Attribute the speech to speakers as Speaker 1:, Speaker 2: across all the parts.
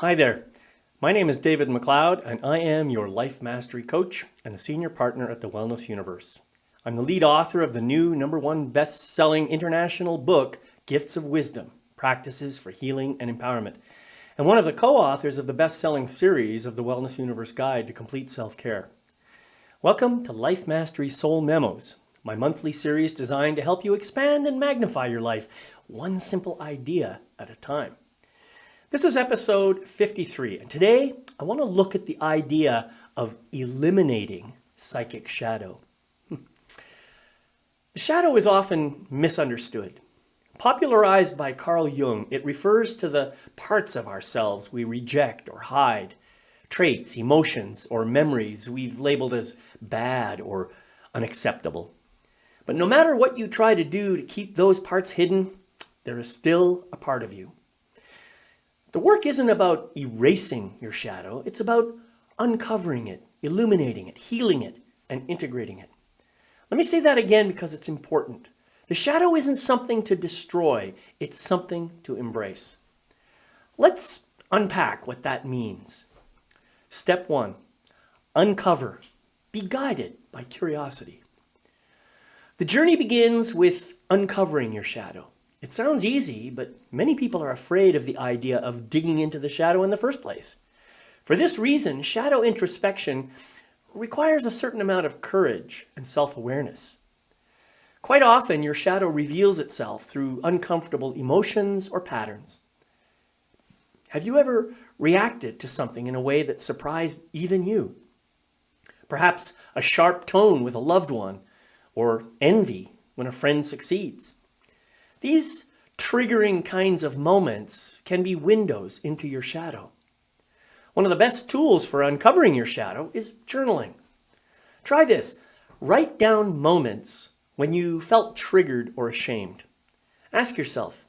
Speaker 1: Hi there. My name is David McLeod, and I am your Life Mastery Coach and a Senior Partner at the Wellness Universe. I'm the lead author of the new #1 best-selling international book, Gifts of Wisdom, Practices for Healing and Empowerment, and one of the co-authors of the best-selling series of the Wellness Universe Guide to Complete Self-Care. Welcome to Life Mastery Soul Memos, my monthly series designed to help you expand and magnify your life, one simple idea at a time. This is episode 53, and today I want to look at the idea of eliminating psychic shadow. The shadow is often misunderstood. Popularized by Carl Jung, it refers to the parts of ourselves we reject or hide, traits, emotions, or memories we've labeled as bad or unacceptable. But no matter what you try to do to keep those parts hidden, there is still a part of you. The work isn't about erasing your shadow, it's about uncovering it, illuminating it, healing it, and integrating it. Let me say that again because it's important. The shadow isn't something to destroy, it's something to embrace. Let's unpack what that means. Step 1, uncover. Be guided by curiosity. The journey begins with uncovering your shadow. It sounds easy, but many people are afraid of the idea of digging into the shadow in the first place. For this reason, shadow introspection requires a certain amount of courage and self-awareness. Quite often, your shadow reveals itself through uncomfortable emotions or patterns. Have you ever reacted to something in a way that surprised even you? Perhaps a sharp tone with a loved one, or envy when a friend succeeds. These triggering kinds of moments can be windows into your shadow. One of the best tools for uncovering your shadow is journaling. Try this. Write down moments when you felt triggered or ashamed. Ask yourself,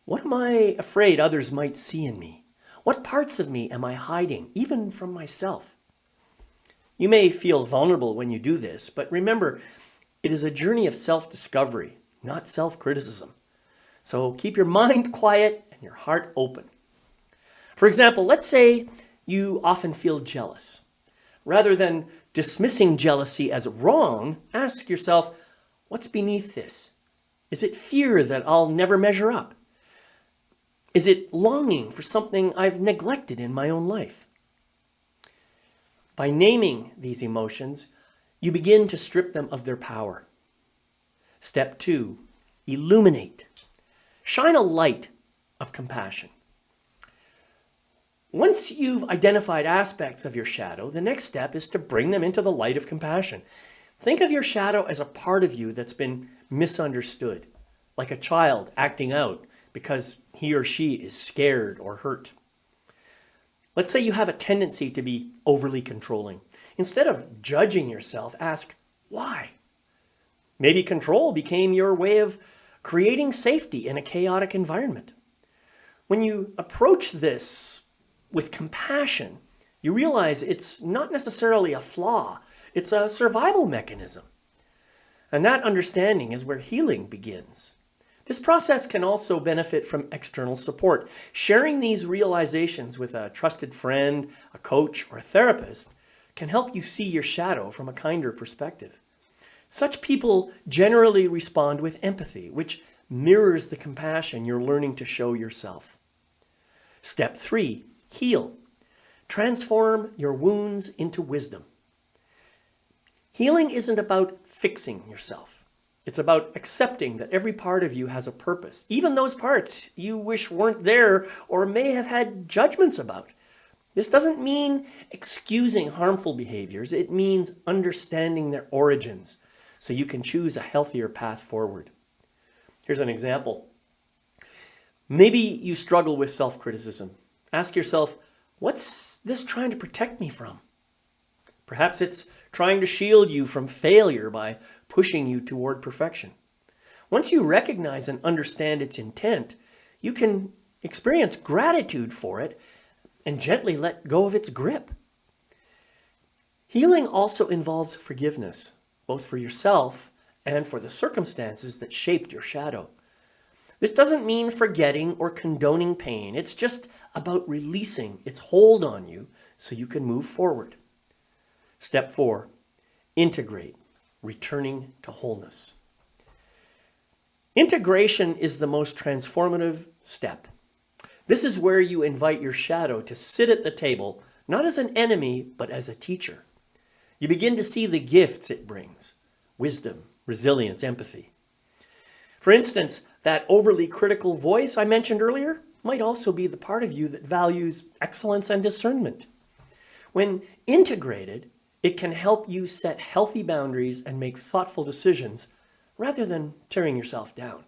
Speaker 1: what am I afraid others might see in me? What parts of me am I hiding, even from myself? You may feel vulnerable when you do this, but remember, it is a journey of self-discovery, not self-criticism. So keep your mind quiet and your heart open. For example, let's say you often feel jealous. Rather than dismissing jealousy as wrong, ask yourself, what's beneath this? Is it fear that I'll never measure up? Is it longing for something I've neglected in my own life? By naming these emotions, you begin to strip them of their power. Step 2, illuminate. Shine a light of compassion. Once you've identified aspects of your shadow, the next step is to bring them into the light of compassion. Think of your shadow as a part of you that's been misunderstood, like a child acting out because he or she is scared or hurt. Let's say you have a tendency to be overly controlling. Instead of judging yourself, ask, why? Maybe control became your way of creating safety in a chaotic environment. When you approach this with compassion, you realize it's not necessarily a flaw, it's a survival mechanism. And that understanding is where healing begins. This process can also benefit from external support. Sharing these realizations with a trusted friend, a coach, or a therapist can help you see your shadow from a kinder perspective. Such people generally respond with empathy, which mirrors the compassion you're learning to show yourself. Step 3, heal. Transform your wounds into wisdom. Healing isn't about fixing yourself. It's about accepting that every part of you has a purpose, even those parts you wish weren't there or may have had judgments about. This doesn't mean excusing harmful behaviors. It means understanding their origins so you can choose a healthier path forward. Here's an example. Maybe you struggle with self-criticism. Ask yourself, what's this trying to protect me from? Perhaps it's trying to shield you from failure by pushing you toward perfection. Once you recognize and understand its intent, you can experience gratitude for it and gently let go of its grip. Healing also involves forgiveness, both for yourself and for the circumstances that shaped your shadow. This doesn't mean forgetting or condoning pain. It's just about releasing its hold on you so you can move forward. Step 4, integrate, returning to wholeness. Integration is the most transformative step. This is where you invite your shadow to sit at the table, not as an enemy, but as a teacher. You begin to see the gifts it brings: wisdom, resilience, empathy. For instance, that overly critical voice I mentioned earlier might also be the part of you that values excellence and discernment. When integrated, it can help you set healthy boundaries and make thoughtful decisions rather than tearing yourself down.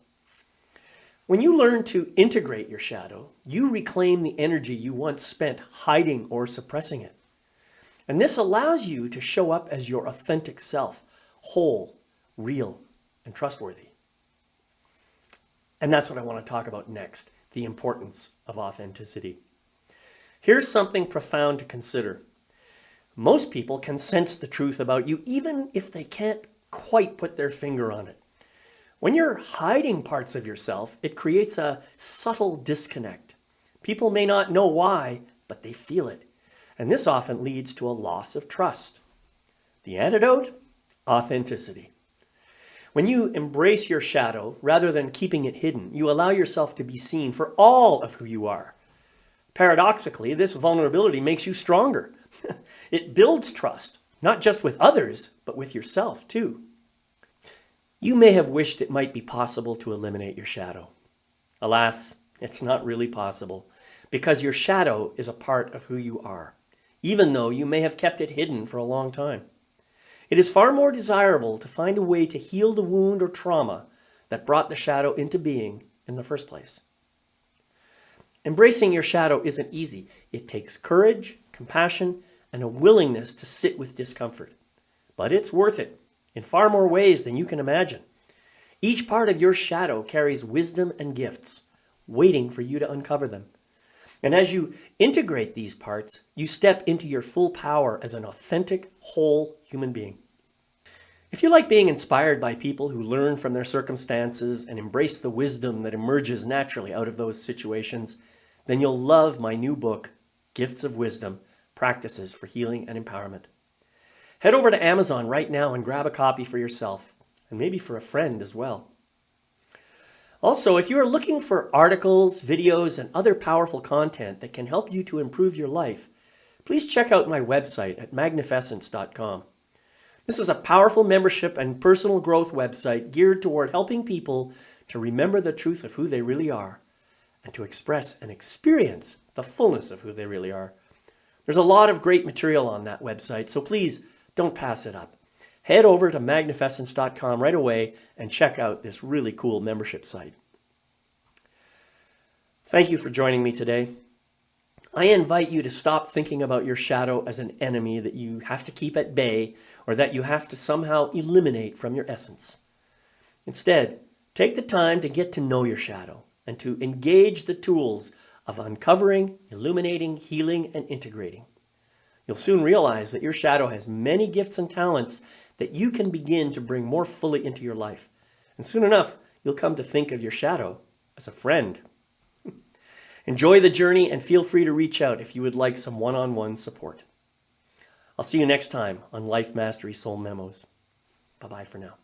Speaker 1: When you learn to integrate your shadow, you reclaim the energy you once spent hiding or suppressing it. And this allows you to show up as your authentic self, whole, real, and trustworthy. And that's what I want to talk about next, the importance of authenticity. Here's something profound to consider. Most people can sense the truth about you, even if they can't quite put their finger on it. When you're hiding parts of yourself, it creates a subtle disconnect. People may not know why, but they feel it. And this often leads to a loss of trust. The antidote? Authenticity. When you embrace your shadow, rather than keeping it hidden, you allow yourself to be seen for all of who you are. Paradoxically, this vulnerability makes you stronger. It builds trust, not just with others, but with yourself too. You may have wished it might be possible to eliminate your shadow. Alas, it's not really possible, because your shadow is a part of who you are, even though you may have kept it hidden for a long time. It is far more desirable to find a way to heal the wound or trauma that brought the shadow into being in the first place. Embracing your shadow isn't easy. It takes courage, compassion, and a willingness to sit with discomfort. But it's worth it in far more ways than you can imagine. Each part of your shadow carries wisdom and gifts, waiting for you to uncover them. And as you integrate these parts, you step into your full power as an authentic, whole human being. If you like being inspired by people who learn from their circumstances and embrace the wisdom that emerges naturally out of those situations, then you'll love my new book, Gifts of Wisdom, Practices for Healing and Empowerment. Head over to Amazon right now and grab a copy for yourself, and maybe for a friend as well. Also, if you are looking for articles, videos, and other powerful content that can help you to improve your life, please check out my website at magnificence.com. This is a powerful membership and personal growth website geared toward helping people to remember the truth of who they really are and to express and experience the fullness of who they really are. There's a lot of great material on that website, so please don't pass it up. Head over to magnificence.com right away and check out this really cool membership site. Thank you for joining me today. I invite you to stop thinking about your shadow as an enemy that you have to keep at bay or that you have to somehow eliminate from your essence. Instead, take the time to get to know your shadow and to engage the tools of uncovering, illuminating, healing, and integrating. You'll soon realize that your shadow has many gifts and talents that you can begin to bring more fully into your life. And soon enough, you'll come to think of your shadow as a friend. Enjoy the journey and feel free to reach out if you would like some one-on-one support. I'll see you next time on Life Mastery Soul Memos. Bye-bye for now.